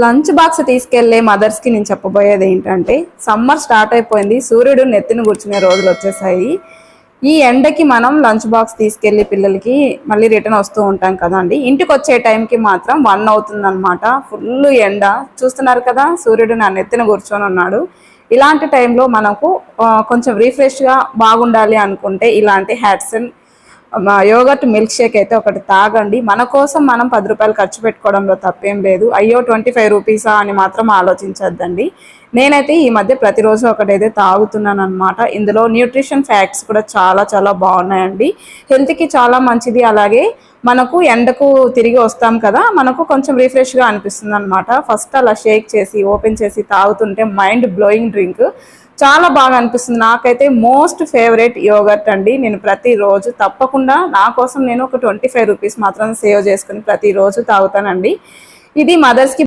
Lunch box తీసుకెళ్లే mothers కి నేను చెప్పబోయేది ఏంటంటే, సమ్మర్ స్టార్ట్ అయిపోయింది, సూర్యుడు నెత్తిన కూర్చునే రోజులు వచ్చేసాయి. ఈ ఎండకి మనం లంచ్ బాక్స్ తీసుకెళ్లి పిల్లలకి మళ్ళీ రిటర్న్ వస్తూ ఉంటాం కదండి. ఇంటికి వచ్చే టైంకి మాత్రం 1 అవుతుందన్నమాట. ఫుల్ ఎండ చూస్తున్నారు కదా, సూర్యుడు నా నెత్తిన కూర్చొని ఉన్నాడు. ఇలాంటి టైంలో మనకు కొంచెం రిఫ్రెష్గా బాగుండాలి అనుకుంటే ఇలాంటి హ్యాట్సన్ యోగర్ట్ మిల్క్ షేక్ అయితే ఒకటి తాగండి. మన కోసం మనం 10 రూపాయలు ఖర్చు పెట్టుకోవడంలో తప్పేం లేదు. అయ్యో 25 రూపీసా అని మాత్రం ఆలోచించద్దండి. నేనైతే ఈ మధ్య ప్రతిరోజు ఒకటైతే తాగుతున్నాను అనమాట. ఇందులో న్యూట్రిషన్ ఫ్యాక్ట్స్ కూడా చాలా చాలా బాగున్నాయండి. హెల్త్కి చాలా మంచిది. అలాగే మనకు ఎండకు తిరిగి వస్తాం కదా, మనకు కొంచెం రిఫ్రెష్గా అనిపిస్తుంది అనమాట. ఫస్ట్ అలా షేక్ చేసి ఓపెన్ చేసి తాగుతుంటే మైండ్ బ్లోయింగ్ డ్రింక్, చాలా బాగా అనిపిస్తుంది. నాకైతే మోస్ట్ ఫేవరెట్ యోగర్ట్ అండి. నేను ప్రతిరోజు తప్పకుండా నా కోసం నేను ఒక 25 రూపీస్ మాత్రం సేవ్ చేసుకుని ప్రతిరోజు తాగుతానండి. ఇది మదర్స్కి